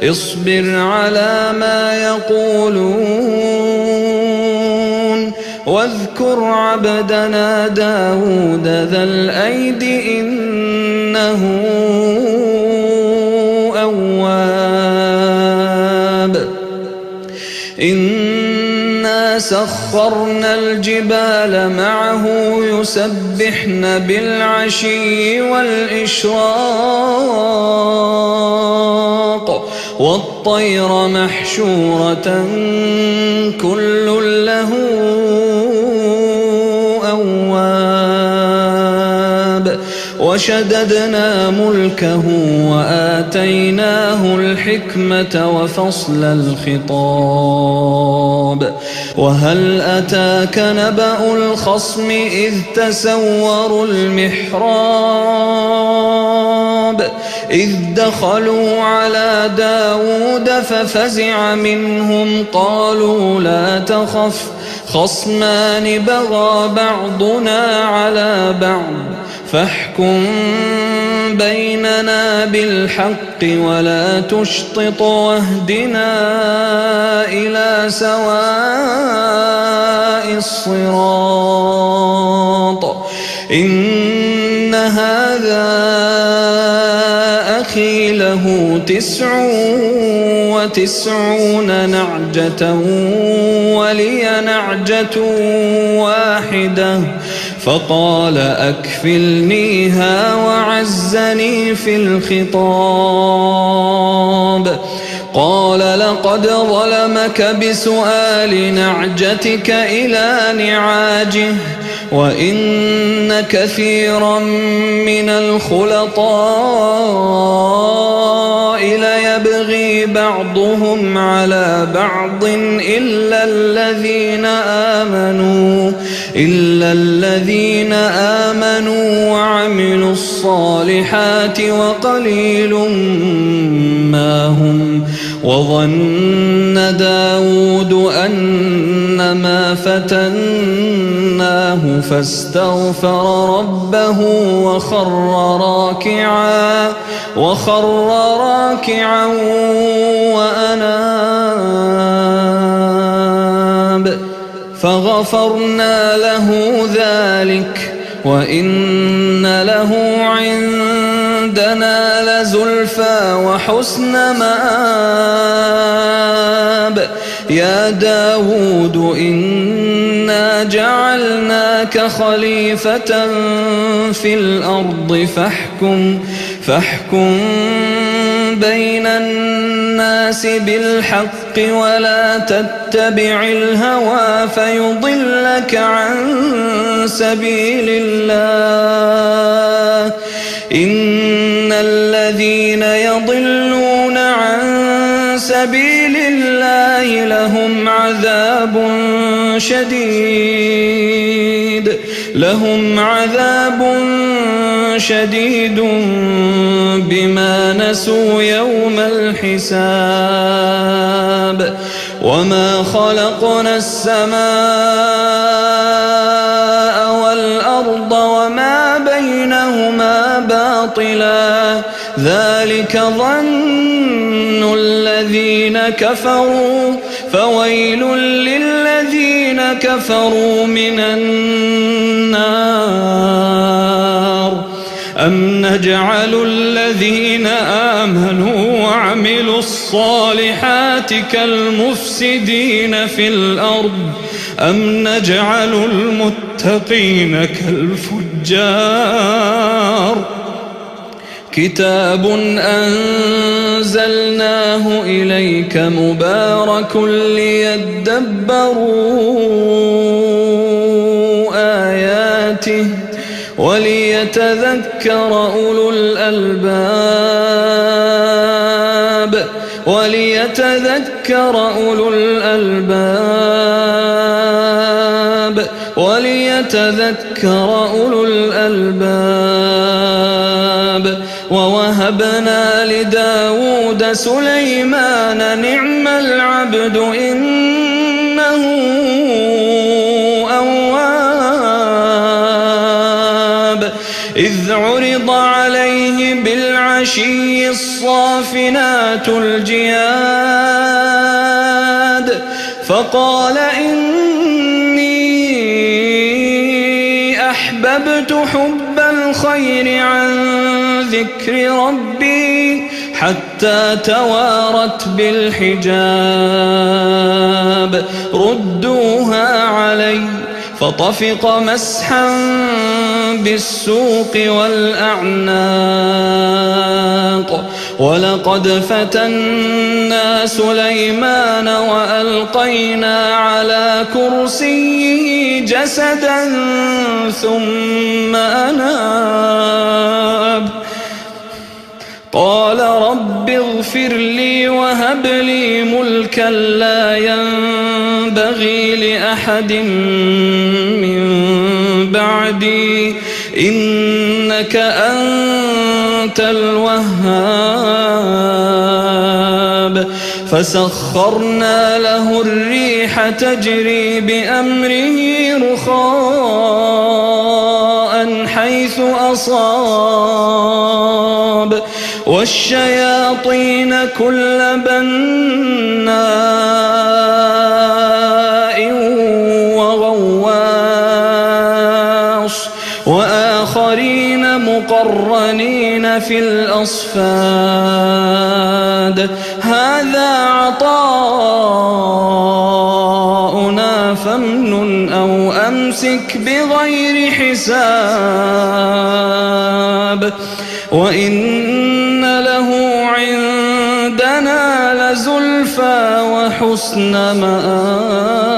اصبر على ما يقولون واذكر عبدنا داود ذا الأيد إنه أواب إنا سخرنا الجبال معه يسبحن بالعشي والإشراق والطير محشورة كل له أواب وشددنا ملكه وآتيناه الحكمة وفصل الخطاب وهل أتاك نبأ الخصم إذ تسوروا المحراب إذ دخلوا على داود ففزع منهم قالوا لا تخف خصمان بغى بعضنا على بعض فاحكم بيننا بالحق ولا تشطط واهدنا إلى سواء الصراط إن هذا أخي له 99 نعجة ولي نعجة واحدة فقال أكفلنيها وعزني في الخطاب قال لقد ظلمك بسؤال نعجتك إلى نعاجه وإن كثيرا من الخلطاء ليبغي بعضهم على بعض إلا الذين آمنوا وعملوا الصالحات وقليل ما هم وظن داود أنما فتناه فاستغفر ربه وخر راكعا وأناب فغفرنا له ذلك وإن له عندنا لزلفى وحسن مآب يا داود إنا جعلناك خليفة في الأرض فاحكم بين الناس بالحق ولا تتبع الهوى فيضلك عن سبيل الله إن الذين يضلون عن سبيل الله لهم عذاب شديد بما نسوا يوم الحساب وما خلقنا السماء والأرض وما بينهما باطلا ذلك ظن الذين كفروا فويل للذين كفروا من النار أم نجعل الذين آمنوا وعملوا الصالحات كالمفسدين في الأرض أم نجعل المتقين كالفجار كتاب أنزلناه إليك مبارك ليدبروا آياته وليتذكر أولو الألباب ووهبنا لداود سليمان نعم العبد إنه أواب إذ عرض عليه بالعالمين بالعشي الصافنات الجياد فقال إني أحببت حب الخير عن ذكر ربي حتى توارت بالحجاب ردوها علي فطفق مسحا بالسوق والأعناق ولقد فتنا سليمان وألقينا على كرسيه جسدا ثم أناب قال رب اغفر لي وهب لي ملكا لا ينبغي لأحد من بعدي إنك أنت الوهاب فسخرنا له الريح تجري بأمره رخاء حيث أصاب والشياطين كل بناء وغواص وآخرين مقرنين في الأصفاد هذا عطاؤنا فامنن أو أمسك بغير حساب وإن له عندنا لزلفى وحسن مآب